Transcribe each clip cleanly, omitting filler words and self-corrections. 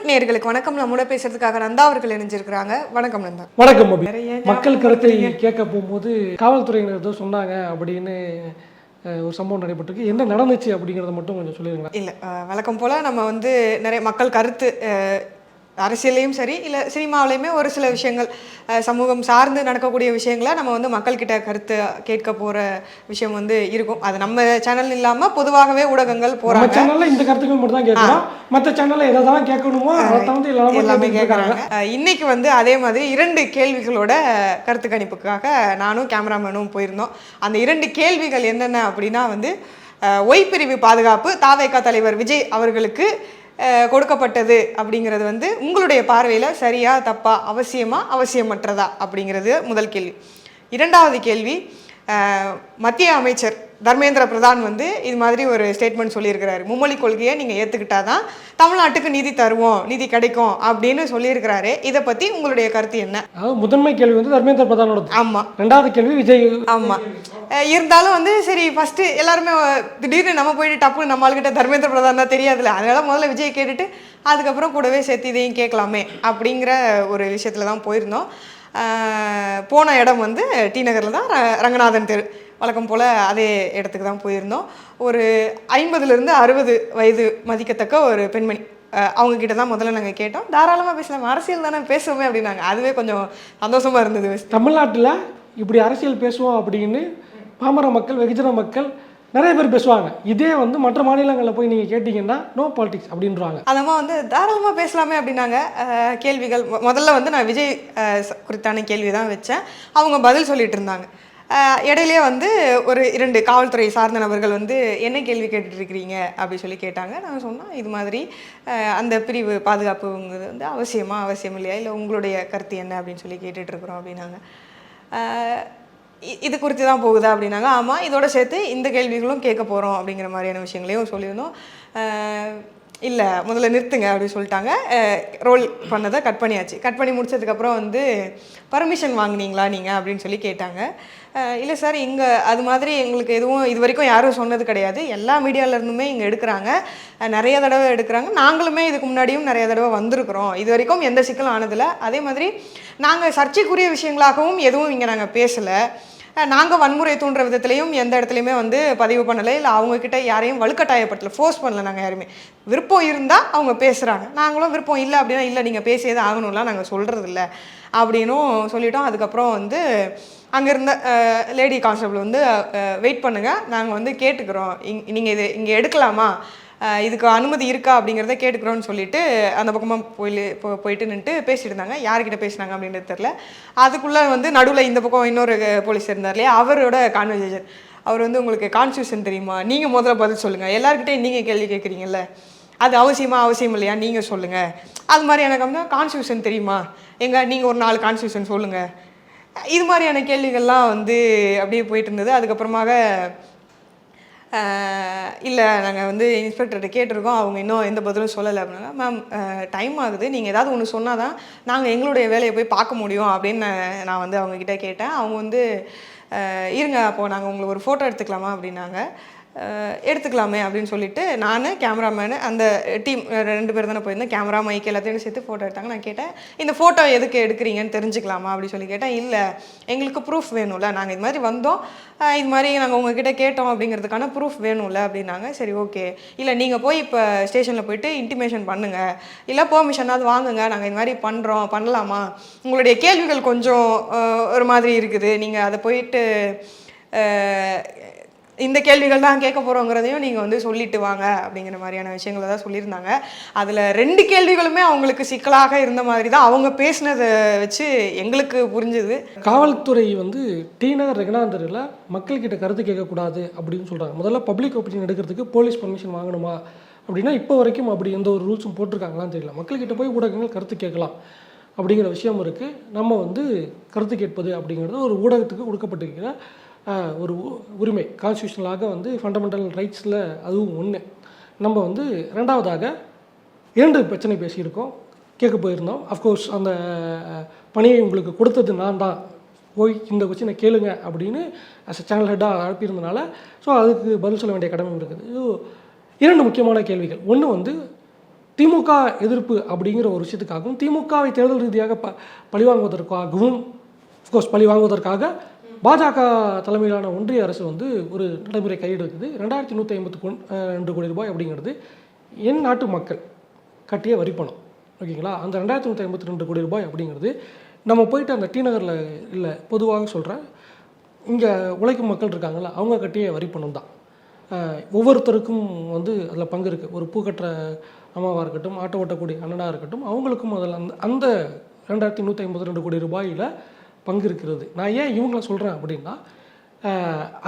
நேயர்களுக்கு வணக்கம். நம்மோட பேசுறதுக்காக நந்தா அவர்கள் இணைஞ்சிருக்கிறாங்க. வணக்கம் நந்தா. வணக்கம் அபி. மக்கள் கருத்தை கேட்க போகும்போது காவல்துறையினர் ஏதோ சொன்னாங்க அப்படின்னு ஒரு சம்பவம் நடைபெற்றிருக்கு. என்ன நடந்துச்சு அப்படிங்கிறத மட்டும் கொஞ்சம் சொல்லிடுங்களா? இல்லை, வழக்கம் போல் நம்ம வந்து நிறைய மக்கள் கருத்து அரசியலையும் சரி இல்லை சினிமாவிலையுமே ஒரு சில விஷயங்கள் சமூகம் சார்ந்து நடக்கக்கூடிய விஷயங்களை நம்ம வந்து மக்கள்கிட்ட கருத்து கேட்க போகிற விஷயம் வந்து இருக்கும். அது நம்ம சேனல் இல்லாமல் பொதுவாகவே ஊடகங்கள் போகிறாங்க. சேனலில் இந்த கருத்துக்கள் மட்டும் தான் கேட்குறோம். மற்ற சேனலில் எதை தான் கேட்கணுமோ அதை வந்து எல்லாமே கேட்குறாங்க. இன்னைக்கு வந்து அதே மாதிரி 2 கேள்விகளோட கருத்து கணிப்புக்காக நானும் கேமராமேனும் போயிருந்தோம். அந்த 2 கேள்விகள் என்னென்ன அப்படின்னா வந்து ஒய் பிரிவு பாதுகாப்பு தாவேகா தலைவர் விஜய் அவர்களுக்கு கொடுக்கப்பட்டது அப்படிங்கிறது வந்து உங்களுடைய பார்வையில் சரியா தப்பா, அவசியமா அவசியமற்றதா அப்படிங்கிறது முதல் கேள்வி. 2வது கேள்வி, மத்திய அமைச்சர் தர்மேந்திர பிரதான் வந்து இது மாதிரி ஒரு ஸ்டேட்மெண்ட் சொல்லியிருக்கிறாரு. மும்மொழி கொள்கையை நீங்கள் ஏற்றுக்கிட்டாதான் தமிழ்நாட்டுக்கு நீதி தருவோம், நீதி கிடைக்கும் அப்படின்னு சொல்லியிருக்கிறாரு. இதை பற்றி உங்களுடைய கருத்து என்ன? முதன்மை கேள்வி வந்து தர்மேந்திர பிரதானோட. ஆமாம். 2வது கேள்வி விஜய். ஆமாம். இருந்தாலும் வந்து சரி, ஃபஸ்ட்டு எல்லாருமே திடீர்னு நம்ம போயிட்டு டப்புன்னு நம்ம ஆளுகிட்ட தர்மேந்திர பிரதான் தான் தெரியாதுல்ல, அதனால முதல்ல விஜய் கேட்டுட்டு அதுக்கப்புறம் கூடவே சேர்த்து இதையும் கேட்கலாமே அப்படிங்கிற ஒரு விஷயத்தில் தான் போயிருந்தோம். போன இடம் வந்து டி நகரில் தான், ரங்கநாதன் தெரு. வழக்கம் போல் அதே இடத்துக்கு தான் போயிருந்தோம். ஒரு 50லேருந்து 60 வயது மதிக்கத்தக்க ஒரு பெண்மணி. அவங்கக்கிட்ட தான் முதல்ல நாங்கள் கேட்டோம். தாராளமாக பேசலாம், அரசியல் தானே பேசுவோமே அப்படின்னாங்க. அதுவே கொஞ்சம் சந்தோஷமாக இருந்தது. தமிழ்நாட்டில் இப்படி அரசியல் பேசுவோம் அப்படின்னு பாமர மக்கள், வெகுஜன மக்கள் நிறைய பேர் பேசுவாங்க. இதே வந்து மற்ற மாநிலங்களில் போய் நீங்கள் கேட்டிங்கன்னா நோ பாலிடிக்ஸ் அப்படின்றாங்க. அதமாக வந்து தாராளமாக பேசலாமே அப்படின்னாங்க. கேள்விகள் முதல்ல வந்து நான் விஜய் குறித்தான கேள்வி தான் வச்சேன். அவங்க பதில் சொல்லிட்டு இருந்தாங்க. இடையிலே வந்து ஒரு 2 காவல்துறை சார்ந்த நபர்கள் வந்து என்ன கேள்வி கேட்டுட்ருக்கிறீங்க அப்படி சொல்லி கேட்டாங்க. நான் சொன்னேன், இது மாதிரி அந்த பிரிவு பாதுகாப்புங்கிறது வந்து அவசியம் இல்லையா, இல்லை உங்களுடைய கருத்து என்ன அப்படின்னு சொல்லி கேட்டுட்ருக்குறோம் அப்படின்னாங்க. இது குறித்து தான் போகுதா அப்படின்னாங்க. ஆமாம், இதோட சேர்த்து இந்த கேள்விகளும் கேட்க போகிறோம் அப்படிங்கிற மாதிரியான விஷயங்களையும் சொல்லியிருந்தோம். இல்லை முதல்ல நிறுத்துங்க அப்படின்னு சொல்லிட்டாங்க. ரோல் பண்ணதை கட் பண்ணியாச்சு. கட் பண்ணி முடிச்சதுக்கப்புறம் வந்து பர்மிஷன் வாங்கினீங்களா நீங்கள் அப்படின்னு சொல்லி கேட்டாங்க. இல்லை சார், இங்கே அது மாதிரி எங்களுக்கு எதுவும் இது வரைக்கும் யாரும் சொன்னது கிடையாது. எல்லா மீடியாவிலேருந்துமே இங்கே எடுக்கிறாங்க, நிறைய தடவை எடுக்கிறாங்க. நாங்களுமே இதுக்கு முன்னாடியும் நிறைய தடவை வந்திருக்கிறோம். இது வரைக்கும் எந்த சிக்கலும் ஆனதில்லை. அதே மாதிரி நாங்கள் சர்ச்சைக்குரிய விஷயங்களாகவும் எதுவும் இங்கே நாங்கள் பேசலை. நாங்கள் வன்முறை தூண்டுற விதத்துலையும் எந்த இடத்துலையுமே வந்து பதிவு பண்ணலை, இல்லை அவங்கக்கிட்ட யாரையும் வலுக்கட்டாயப்படலை, ஃபோர்ஸ் பண்ணலை. நாங்கள் யாருமே விருப்பம் இருந்தால் அவங்க பேசுகிறாங்க, நாங்களும் விருப்பம் இல்லை அப்படின்னா இல்லை நீங்கள் பேசியது ஆகணும்லாம் நாங்கள் சொல்கிறதில்ல அப்படின்னும் சொல்லிட்டோம். அதுக்கப்புறம் வந்து அங்கே இருந்த லேடி கான்ஸ்டபிள் வந்து வெயிட் பண்ணுங்கள், நாங்கள் வந்து கேட்டுக்கிறோம், நீங்கள் இது இங்கே எடுக்கலாமா, இதுக்கு அனுமதி இருக்கா அப்படிங்கிறத கேட்டுக்கிறோன்னு சொல்லிட்டு அந்த பக்கமாக போயிட்டு நின்றுட்டு பேசிட்டு இருந்தாங்க. யார்கிட்ட பேசினாங்க அப்படின்றது தெரில. அதுக்குள்ளே வந்து நடுவில் இந்த பக்கம் இன்னொரு போலீஸ் இருந்தார் இல்லையா, அவரோட கான்வர்சேஷன். அவர் வந்து உங்களுக்கு கான்ஸ்டியூஷன் தெரியுமா, நீங்கள் முதல்ல பதில் சொல்லுங்கள், எல்லாருக்கிட்டையும் நீங்கள் கேள்வி கேட்குறீங்கல்ல, அது அவசியம் இல்லையா, நீங்கள் சொல்லுங்கள். அது மாதிரி எனக்கு கான்ஸ்டியூஷன் தெரியுமா, நீங்கள் ஒரு 4 கான்ஸ்டியூஷன் சொல்லுங்கள். இது மாதிரியான கேள்விகள்லாம் வந்து அப்படியே போயிட்டு இருந்தது. அதுக்கப்புறமாக இல்லை நாங்கள் வந்து இன்ஸ்பெக்டர்கிட்ட கேட்டிருக்கோம், அவங்க இன்னும் எந்த பதிலும் சொல்லலை அப்படின்னா, மேம் டைம் ஆகுது, நீங்கள் ஏதாவது ஒன்று சொன்னால் தான் நாங்கள் எங்களுடைய வேலையை போய் பார்க்க முடியும் அப்படின்னு நான் வந்து அவங்கக்கிட்ட கேட்டேன். அவங்க வந்து இருங்க, அப்போது நாங்கள் உங்களுக்கு ஒரு ஃபோட்டோ எடுத்துக்கலாமா அப்படின்னாங்க. எடுத்துக்கலாமே அப்படின்னு சொல்லிட்டு நான் கேமராமேனு அந்த டீம் 2 பேர் தானே போயிருந்தேன், கேமரா மைக் எல்லாத்தையும் சேர்த்து ஃபோட்டோ எடுத்தாங்க. நான் கேட்டேன், இந்த ஃபோட்டோ எதுக்கு எடுக்கிறீங்கன்னு தெரிஞ்சுக்கலாமா அப்படின்னு சொல்லி கேட்டேன். இல்லை எங்களுக்கு ப்ரூஃப் வேணும்ல, நாங்கள் இது மாதிரி வந்தோம், இது மாதிரி நாங்கள் உங்ககிட்ட கேட்டோம் அப்படிங்கிறதுக்கான ப்ரூஃப் வேணும்ல அப்படின்னாங்க. சரி ஓகே, இல்லை நீங்கள் போய் இப்போ ஸ்டேஷனில் போயிட்டு இன்டிமேஷன் பண்ணுங்கள், இல்லை பெர்மிஷனாவது வாங்குங்க, நாங்கள் இது மாதிரி பண்ணலாமா, உங்களுடைய கேள்விகள் கொஞ்சம் ஒரு மாதிரி இருக்குது, நீங்கள் அதை போயிட்டு இந்த கேள்விகள் தான் கேட்க போகிறோங்கிறதையும் நீங்கள் வந்து சொல்லிட்டு வாங்க அப்படிங்கிற மாதிரியான விஷயங்களை தான் சொல்லியிருந்தாங்க. அதில் 2 கேள்விகளுமே அவங்களுக்கு சிக்கலாக இருந்த மாதிரி தான் அவங்க பேசினதை வச்சு எங்களுக்கு புரிஞ்சுது. காவல்துறை வந்து டி நகர் ரங்கநாதரில் மக்கள்கிட்ட கருத்து கேட்கக்கூடாது அப்படின்னு சொல்கிறாங்க. முதல்ல பப்ளிக் ஒப்பீனியன் எடுக்கிறதுக்கு போலீஸ் பர்மிஷன் வாங்கணுமா அப்படின்னா இப்போ வரைக்கும் அப்படி எந்த ஒரு ரூல்ஸும் போட்டிருக்காங்களான்னு தெரியல. மக்கள்கிட்ட போய் ஊடகங்கள் கருத்து கேட்கலாம் அப்படிங்கிற விஷயம் இருக்குது. நம்ம வந்து கருத்து கேட்பது அப்படிங்கிறது ஒரு ஊடகத்துக்கு கொடுக்கப்பட்டிருக்கிற ஒரு உரிமை, கான்ஸ்டியூஷனலாக வந்து ஃபண்டமெண்டல் ரைட்ஸில் அதுவும் ஒன்று. நம்ம வந்து 2வதாக 2 பிரச்சனை பேசியிருக்கோம், கேட்க போயிருந்தோம். அஃப்கோர்ஸ் அந்த பணியை உங்களுக்கு கொடுத்தது நான் தான், போய் இந்த கொஸ்டினை கேளுங்க அப்படின்னு சேனல் ஹெட்டாக அனுப்பியிருந்தனால ஸோ அதுக்கு பதில் சொல்ல வேண்டிய கடமை இருக்குது. 2 முக்கியமான கேள்விகள். ஒன்று வந்து திமுக எதிர்ப்பு அப்படிங்கிற ஒரு விஷயத்துக்காகவும் திமுகவை தேர்தல் ரீதியாக பழிவாங்குவதற்காகவும் அஃப்கோர்ஸ் பழிவாங்குவதற்காக பாஜக தலைமையிலான ஒன்றிய அரசு வந்து ஒரு நடைமுறை கையெழுத்துது. 2152 கோடி ரூபாய் அப்படிங்கிறது என் நாட்டு மக்கள் கட்டிய வரிப்பணம். ஓகேங்களா? அந்த 2152 கோடி ரூபாய் அப்படிங்கிறது நம்ம போயிட்டு அந்த டி நகரில் இல்லை, பொதுவாக சொல்கிறேன், இங்கே உழைக்கும் மக்கள் இருக்காங்கள்ல, அவங்க கட்டிய வரிப்பணம் தான். ஒவ்வொருத்தருக்கும் வந்து அதில் பங்கு இருக்குது. ஒரு பூ கட்டுற அம்மாவாக இருக்கட்டும், ஆட்டோ ஓட்டக்கூடிய அண்ணனாக இருக்கட்டும், அவங்களுக்கும் அதில் அந்த 2152 கோடி ரூபாயில் பங்கு இருக்கிறது. நான் ஏன் இவங்கள சொல்கிறேன் அப்படின்னா,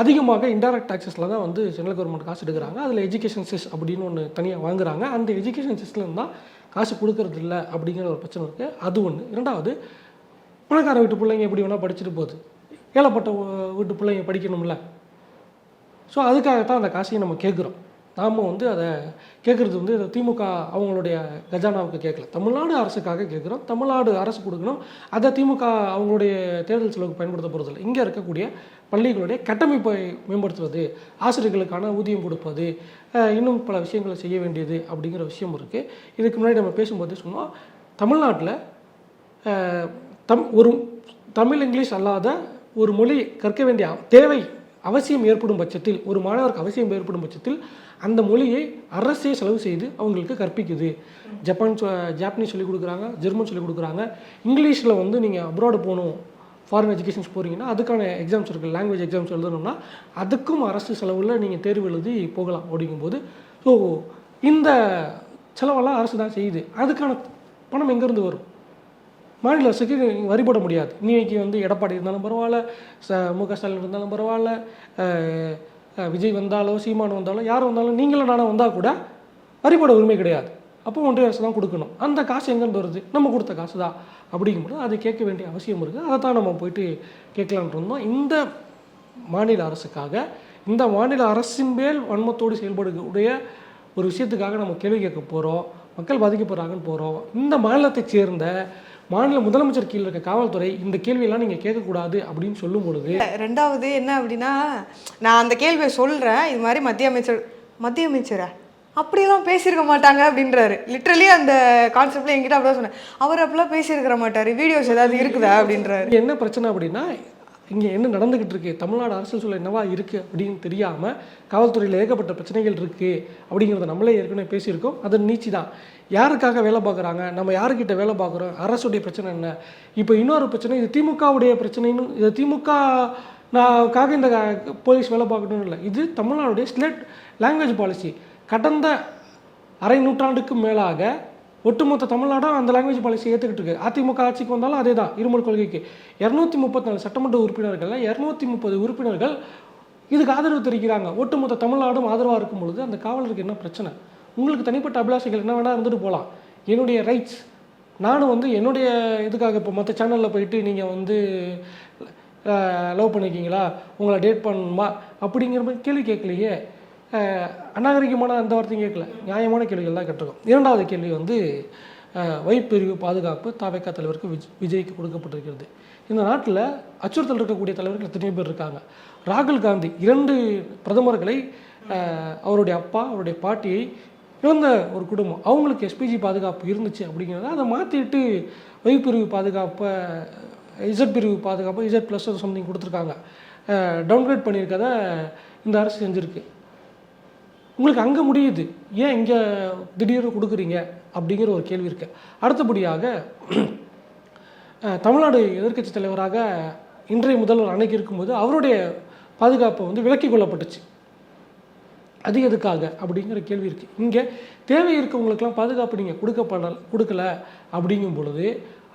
அதிகமாக இன்டைரக்ட் டாக்ஸஸில் தான் வந்து சென்ட்ரல் கவர்மெண்ட் காசு எடுக்கிறாங்க. அதில் எஜுகேஷன் செஸ் அப்படின்னு ஒன்று தனியாக வாங்குறாங்க. அந்த எஜுகேஷன் செஸ்லேருந்து தான் காசு கொடுக்கறது இல்லை அப்படிங்கிற ஒரு பிரச்சனை இருக்குது. அது ஒன்று. இரண்டாவது, பணக்கார வீட்டு பிள்ளைங்க எப்படி வேணால் படிச்சுட்டு போகுது, ஏழைப்பட்ட வீட்டு பிள்ளைங்க படிக்கணும்ல. ஸோ அதுக்காகத்தான் அந்த காசையும் நம்ம கேட்குறோம். நாம் வந்து அதை கேட்குறது வந்து திமுக அவங்களுடைய கஜானாவுக்கு கேட்கல, தமிழ்நாடு அரசுக்காக கேட்குறோம். தமிழ்நாடு அரசு கொடுக்கணும். அதை திமுக அவங்களுடைய தேர்தல் செலவுக்கு பயன்படுத்த போகிறதில்ல. இங்கே இருக்கக்கூடிய பள்ளிகளுடைய கட்டமைப்பை மேம்படுத்துவது, ஆசிரியர்களுக்கான ஊதியம் கொடுப்பது, இன்னும் பல விஷயங்களை செய்ய வேண்டியது அப்படிங்கிற விஷயம் இருக்குது. இதுக்கு முன்னாடி நம்ம பேசும்போது சொன்னோம், தமிழ்நாட்டில் ஒரு தமிழ் இங்கிலீஷ் அல்லாத ஒரு மொழி கற்க வேண்டிய தேவை அவசியம் ஏற்படும் பட்சத்தில், ஒரு மாணவருக்கு அவசியம் ஏற்படும் பட்சத்தில் அந்த மொழியை அரசே செலவு செய்து அவங்களுக்கு கற்பிக்குது. ஜாப்பனீஸ் சொல்லிக் கொடுக்குறாங்க, ஜெர்மன் சொல்லிக் கொடுக்குறாங்க. இங்கிலீஷில் வந்து நீங்கள் அப்ராடு போகணும், ஃபாரின் எஜுகேஷன்ஸ் போகிறீங்கன்னா அதுக்கான எக்ஸாம்ஸ் இருக்குது, லாங்குவேஜ் எக்ஸாம்ஸ் எழுதணும்னா அதுக்கும் அரசு செலவில் நீங்கள் தேர்வு எழுதி போகலாம். அப்படிங்கும்போது ஸோ இந்த செலவெல்லாம் அரசு தான் செய்யுது. அதுக்கான பணம் எங்கேருந்து வரும்? மாநில அரசுக்கு வரி போட முடியாது. இன்றைக்கி வந்து எடப்பாடி இருந்தாலும் பரவாயில்ல, மு.க. ஸ்டாலின் இருந்தாலும் பரவாயில்ல, விஜய் வந்தாலோ சீமான் வந்தாலோ யார் வந்தாலும் நீங்களும் நானும் வந்தால் கூட வரி போட உரிமை கிடையாது. அப்போ ஒன்றிய அரசு தான் கொடுக்கணும். அந்த காசு எங்கேருந்து வருது? நம்ம கொடுத்த காசு தான். அப்படிங்கும்போது அதை கேட்க வேண்டிய அவசியம் இருக்குது. அதை தான் நம்ம போயிட்டு கேட்கலான் இருந்தோம். இந்த மாநில அரசுக்காக, இந்த மாநில அரசின் மேல் வன்மத்தோடு செயல்படக்கூடிய ஒரு விஷயத்துக்காக நம்ம கேள்வி கேட்க போகிறோம். மக்கள் பாதிக்கப்படுறாங்கன்னு போகிறோம். இந்த மாநிலத்தை சேர்ந்த மாநில முதலமைச்சர் கீழே இருக்க காவல்துறை இந்த கேள்வியெல்லாம் நீங்கள் கேட்கக்கூடாது அப்படின்னு சொல்லும் பொழுது, ரெண்டாவது என்ன அப்படின்னா, நான் அந்த கேள்வியை சொல்கிறேன், இது மாதிரி மத்திய அமைச்சரா அப்படியெல்லாம் பேசியிருக்க மாட்டாங்க அப்படின்றாரு. லிட்ரலி அந்த கான்செப்டில் என்கிட்ட அப்படிதான் சொன்னேன், அவர் அப்படிலாம் பேசியிருக்கிற மாட்டார், வீடியோஸ் ஏதாவது இருக்குதா அப்படின்றாரு. என்ன பிரச்சனை அப்படின்னா, இங்கே என்ன நடந்துக்கிட்டு இருக்குது, தமிழ்நாடு அரசியல் சூழல் என்னவா இருக்குது அப்படின்னு தெரியாமல் காவல்துறையில் ஏகப்பட்ட பிரச்சனைகள் இருக்குது அப்படிங்கிறத நம்மளே ஏற்கனவே பேசியிருக்கோம். அது நீச்சி தான். யாருக்காக வேலை பார்க்குறாங்க, நம்ம யாருக்கிட்ட வேலை பார்க்குறோம், அரசுடைய பிரச்சனை என்ன? இப்போ இன்னொரு பிரச்சனை, இது திமுகவுடைய பிரச்சனைன்னு, இது திமுகக்காக இந்த போலீஸ் வேலை பார்க்கணும்னு இல்லை, இது தமிழ்நாடுடைய ஸ்லேட் லாங்குவேஜ் பாலிசி. கடந்த அரை நூற்றாண்டுக்கு மேலாக ஒட்டுமொத்த தமிழ்நாடும் அந்த லாங்குவேஜ் பாலிசி ஏற்றுக்கிட்டு இருக்கு. அதிமுக ஆட்சிக்கு வந்தாலும் அதே தான். இருமல் கொள்கைக்கு 234 சட்டமன்ற உறுப்பினர்கள், 230 உறுப்பினர்கள் இதுக்கு ஆதரவு தெரிவிக்கிறாங்க. ஒட்டுமொத்த தமிழ்நாடும் ஆதரவாக இருக்கும் பொழுது அந்த காவலருக்கு என்ன பிரச்சனை? உங்களுக்கு தனிப்பட்ட அபிலாஷைகள் என்ன வேணால் இருந்துட்டு போகலாம். என்னுடைய ரைட்ஸ், நானும் வந்து என்னுடைய இதுக்காக இப்போ மற்ற சேனலில் போயிட்டு நீங்கள் வந்து லவ் பண்ணிக்கிங்களா, உங்களை டேட் பண்ணணுமா அப்படிங்கிற மாதிரி கேள்வி கேட்கலையே. அநாகரிகமான அந்த வார்த்தையும் கேட்கல, நியாயமான கேள்விகள் தான் கேட்டிருக்கோம். இரண்டாவது கேள்வி வந்து வைப்பிரிவு பாதுகாப்பு தாவேகா தலைவருக்கு விஜய்க்கு கொடுக்கப்பட்டிருக்கிறது. இந்த நாட்டில் அச்சுறுத்தல் இருக்கக்கூடிய தலைவர்கள் எத்தனையோ பேர் இருக்காங்க. ராகுல் காந்தி 2 பிரதமர்களை, அவருடைய அப்பா அவருடைய பாட்டியை இழந்த ஒரு குடும்பம், அவங்களுக்கு எஸ்பிஜி பாதுகாப்பு இருந்துச்சு அப்படிங்கிறத அதை மாற்றிட்டு வைப்பிரிவு பாதுகாப்பை இசட் பிரிவு பாதுகாப்பு இசட்+ சம்திங் கொடுத்துருக்காங்க. டவுன்கிரேட் பண்ணியிருக்கதை இந்த அரசு செஞ்சுருக்கு. உங்களுக்கு அங்கே முடியுது, ஏன் இங்கே திடீர்னு கொடுக்குறீங்க அப்படிங்கிற ஒரு கேள்வி இருக்குது. அடுத்தபடியாக தமிழ்நாடு எதிர்க்கட்சி தலைவராக இன்றைய முதல்வர் அன்னைக்கு இருக்கும்போது அவருடைய பாதுகாப்பை வந்து விலக்கி கொள்ளப்பட்டுச்சு. அது எதுக்காக அப்படிங்கிற கேள்வி இருக்குது. இங்கே தேவை இருக்கவங்களுக்கெல்லாம் பாதுகாப்பு நீங்கள் கொடுக்கல அப்படிங்கும் பொழுது,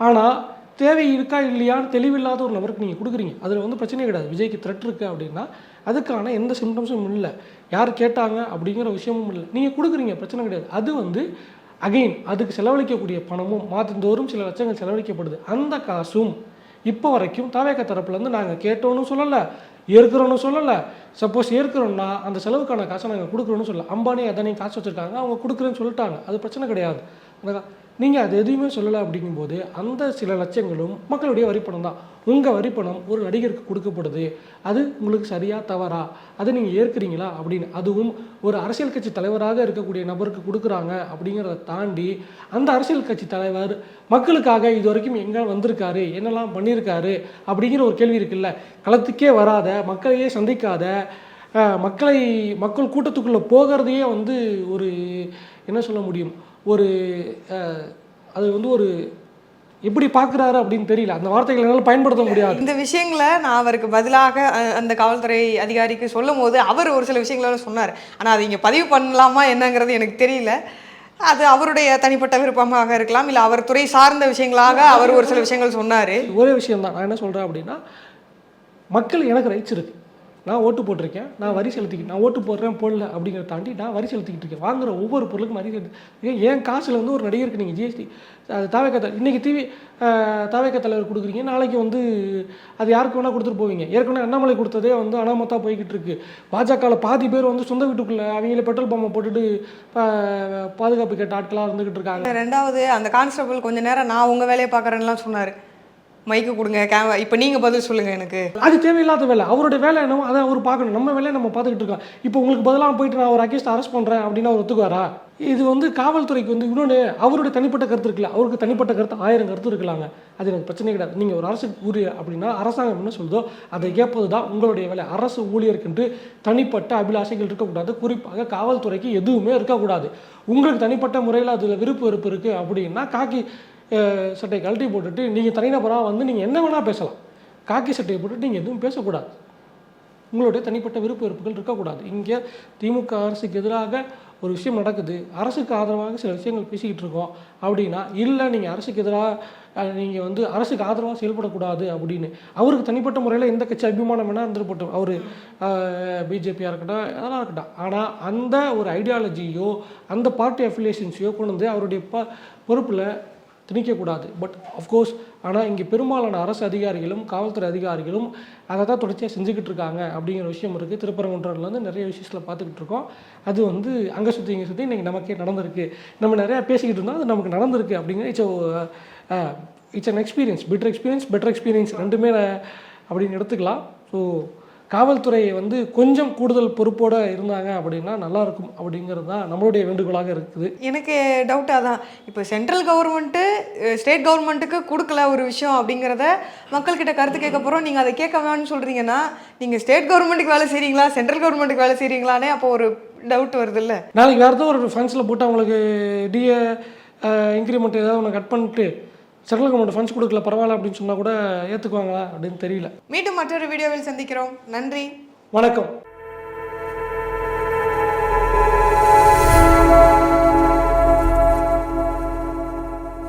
ஆனால் தேவை இருக்கா இல்லையான்னு தெளிவில்லாத ஒரு நபருக்கு நீங்கள் கொடுக்குறீங்க. அதில் வந்து பிரச்சனையே கிடையாது. விஜய்க்கு த்ரெட் இருக்குது அப்படின்னா அதுக்கான எந்த சிம்டம்ஸும் இல்லை, யார் கேட்டாங்க அப்படிங்கிற விஷயமும் இல்லை, நீங்கள் கொடுக்குறீங்க, பிரச்சனை கிடையாது. அது வந்து அகெயின் அதுக்கு செலவழிக்கக்கூடிய பணமும் மாதந்தோறும் சில லட்சங்கள் செலவழிக்கப்படுது. அந்த காசும் இப்போ வரைக்கும் தாவேகா தரப்புலேருந்து நாங்கள் கேட்டோன்னு சொல்லலை, ஏற்கிறோன்னு சொல்லலை. சப்போஸ் ஏற்கிறோன்னா அந்த செலவுக்கான காசை நாங்கள் கொடுக்குறோன்னு சொல்லலை. அம்பானி அதானி காசு வச்சுருக்காங்க, அவங்க கொடுக்குறேன்னு சொல்லிட்டாங்க, அது பிரச்சனை கிடையாது. அந்த நீங்கள் அது எதுவுமே சொல்லலை அப்படிங்கும்போது அந்த சில லட்சங்களும் மக்களுடைய வரிப்பணம் தான். உங்கள் வரிப்பணம் ஒரு நடிகருக்கு கொடுக்கப்படுது, அது உங்களுக்கு சரியா தவறா, அதை நீங்கள் ஏற்கிறீங்களா அப்படின்னு, அதுவும் ஒரு அரசியல் கட்சி தலைவராக இருக்கக்கூடிய நபருக்கு கொடுக்குறாங்க அப்படிங்கிறத தாண்டி அந்த அரசியல் கட்சி தலைவர் மக்களுக்காக இது வரைக்கும் எங்கே வந்திருக்காரு, என்னெல்லாம் பண்ணியிருக்காரு அப்படிங்கிற ஒரு கேள்வி இருக்குல்ல. களத்துக்கே வராத, மக்களையே சந்திக்காத, மக்கள் கூட்டத்துக்குள்ளே போகிறதையே வந்து ஒரு என்ன சொல்ல முடியும், ஒரு அது வந்து ஒரு எப்படி பார்க்குறாரு அப்படின்னு தெரியல. அந்த வார்த்தைகளை என்னால் பயன்படுத்த முடியாது. இந்த விஷயங்களை நான் அவருக்கு பதிலாக அந்த காவல்துறை அதிகாரிக்கு சொல்லும் போது அவர் ஒரு சில விஷயங்களெல்லாம் சொன்னார். ஆனால் அது இங்கே பதிவு பண்ணலாமா என்னங்கிறது எனக்கு தெரியல. அது அவருடைய தனிப்பட்ட விருப்பமாக இருக்கலாம், இல்லை அவர் துறை சார்ந்த விஷயங்களாக அவர் ஒரு சில விஷயங்கள் சொன்னார். ஒரே விஷயம் தான் நான் என்ன சொல்கிறேன் அப்படின்னா, மக்கள் எனக்கு ரைட்ஸ் இருக்குது, நான் ஓட்டு போட்டிருக்கேன், நான் வரி செலுத்திக்கிட்டு, நான் ஓட்டு போடுறேன் போடல அப்படிங்கிறத தாண்டி நான் வரி செலுத்திக்கிட்டு இருக்கேன். வாங்குற ஒவ்வொரு பொருளுக்கும் வரி செலுத்தி என் காசில் வந்து ஒரு நடிகருக்கு நீங்கள் ஜிஎஸ்டி அது தாவேக்கா இன்றைக்கி தாவேக்கா தலைவர் கொடுக்குறீங்க, நாளைக்கு வந்து அது யாருக்கு வேணால் கொடுத்துட்டு போவீங்க. ஏற்கனவே அண்ணாமலை கொடுத்ததே வந்து அனாமத்தா போய்கிட்டு இருக்கு. பாஜகவில் பாதி பேர் வந்து சொந்த வீட்டுக்குள்ளே அவங்கள பெட்ரோல் பம்பை போட்டுட்டு பாதுகாப்பு கேட்ட ஆட்களாக இருந்துக்கிட்டு இருக்காங்க. ரெண்டாவது, அந்த கான்ஸ்டபிள் கொஞ்ச நேரம் நான் உங்கள் வேலையை பார்க்குறேன்லாம் சொன்னார். மைக்கு கொடுங்க, இப்போ நீங்கள் பதில் சொல்லுங்கள் எனக்கு. அது தேவையில்லாத வேலை. அவருடைய வேலை என்னவோ அதை அவர் பார்க்கணும். நம்ம வேலையை நம்ம பார்த்துக்கிட்டு இருக்கோம். இப்போ உங்களுக்கு பதிலாக போயிட்டு நான் ஒரு அகேன்ஸ்ட் அரெஸ்ட் பண்ணுறேன் அப்படின்னா அவர் ஒத்துக்குவாரா? இது வந்து காவல்துறைக்கு வந்து இன்னொன்று, அவருடைய தனிப்பட்ட கருத்து இருக்குல்ல, அவருக்கு தனிப்பட்ட கருத்து 1000 கருத்து இருக்கலாங்க. அது எனக்கு பிரச்சனை கிடையாது. நீங்கள் ஒரு அரசுக்கு ஊழியர் அப்படின்னா அரசாங்கம் என்ன சொல்லுதோ அதை கேட்பது தான் உங்களுடைய வேலை. அரசு ஊழியருக்குன்று தனிப்பட்ட அபிலாஷைகள் இருக்கக்கூடாது. குறிப்பாக காவல்துறைக்கு எதுவுமே இருக்கக்கூடாது. உங்களுக்கு தனிப்பட்ட முறையில் அதில் விருப்பு வெறுப்பு இருக்குது அப்படின்னா காக்கி சட்டையை கழட்டி போட்டுட்டு நீங்கள் தனிநபராக வந்து நீங்கள் என்ன வேணால் பேசலாம். காக்கி சட்டையை போட்டுட்டு நீங்கள் எதுவும் பேசக்கூடாது. உங்களுடைய தனிப்பட்ட விருப்ப வெறுப்புகள் இருக்கக்கூடாது. இங்கே திமுக அரசுக்கு எதிராக ஒரு விஷயம் நடக்குது, அரசுக்கு ஆதரவாக சில விஷயங்கள் பேசிக்கிட்டு இருக்கோம் அப்படின்னா, இல்லை நீங்கள் அரசுக்கு எதிராக நீங்கள் வந்து அரசுக்கு ஆதரவாக செயல்படக்கூடாது அப்படின்னு அவருக்கு தனிப்பட்ட முறையில் எந்த கட்சி அபிமானம் வேணால் இருந்துட்டு போட்டோம். அவர் பிஜேபியாக இருக்கட்டும், அதெல்லாம் இருக்கட்டும். ஆனால் அந்த ஒரு ஐடியாலஜியோ அந்த பார்ட்டி அஃபிலியேஷன்ஸையோ கொண்டு வந்து அவருடைய பொறுப்பில் திணிக்கக்கூடாது. பட் அஃப்கோர்ஸ் ஆனால் இங்கே பெரும்பாலான அரசு அதிகாரிகளும் காவல்துறை அதிகாரிகளும் அதை தான் தொடர்ச்சியாக செஞ்சுக்கிட்டு இருக்காங்க அப்படிங்கிற விஷயம் இருக்குது. திருப்பரங்குன்றத்துலேருந்து நிறைய விஷயத்தில் பார்த்துக்கிட்டு இருக்கோம். அது வந்து அங்கே சுற்றி இங்கே சுற்றி இன்றைக்கி நமக்கே நடந்திருக்கு. நம்ம நிறையா பேசிக்கிட்டு இருந்தோம், அது நமக்கு நடந்திருக்கு அப்படிங்கிற it's an experience, better experience ரெண்டுமே அப்படின்னு எடுத்துக்கலாம். ஸோ காவல்துறையை வந்து கொஞ்சம் கூடுதல் பொறுப்போடு இருந்தாங்க அப்படின்னா நல்லாயிருக்கும் அப்படிங்கிறது தான் நம்மளுடைய வேண்டுகோளாக இருக்குது. எனக்கு டவுட்டாக தான், இப்போ சென்ட்ரல் கவர்மெண்ட்டு ஸ்டேட் கவர்மெண்ட்டுக்கு கொடுக்கல ஒரு விஷயம் அப்படிங்கிறத மக்கள்கிட்ட கருத்து கேட்க போகிறோம். நீங்கள் அதை கேட்க வேணும்னு சொல்கிறீங்கன்னா நீங்கள் ஸ்டேட் கவர்மெண்ட்டுக்கு வேலை செய்கிறீங்களா, சென்ட்ரல் கவர்மெண்ட்டுக்கு வேலை செய்கிறீங்களானே அப்போ ஒரு டவுட் வருது இல்லை. நாளைக்கு வேறு ஏதோ ஒரு ஃபண்ட்ஸில் போட்டு அவங்களுக்கு டிஏ இன்க்ரிமெண்ட் ஏதாவது ஒன்று கட் பண்ணிட்டு சென்ட்ரல் கவர்மெண்ட் ஃபண்ட்ஸ் கொடுக்கல பரவாயில்ல அப்படின்னு சொன்னால் கூட ஏற்றுக்குவாங்களா அப்படின்னு தெரியல. மீண்டும் மற்றொரு வீடியோவில் சந்திக்கிறோம். நன்றி, வணக்கம்.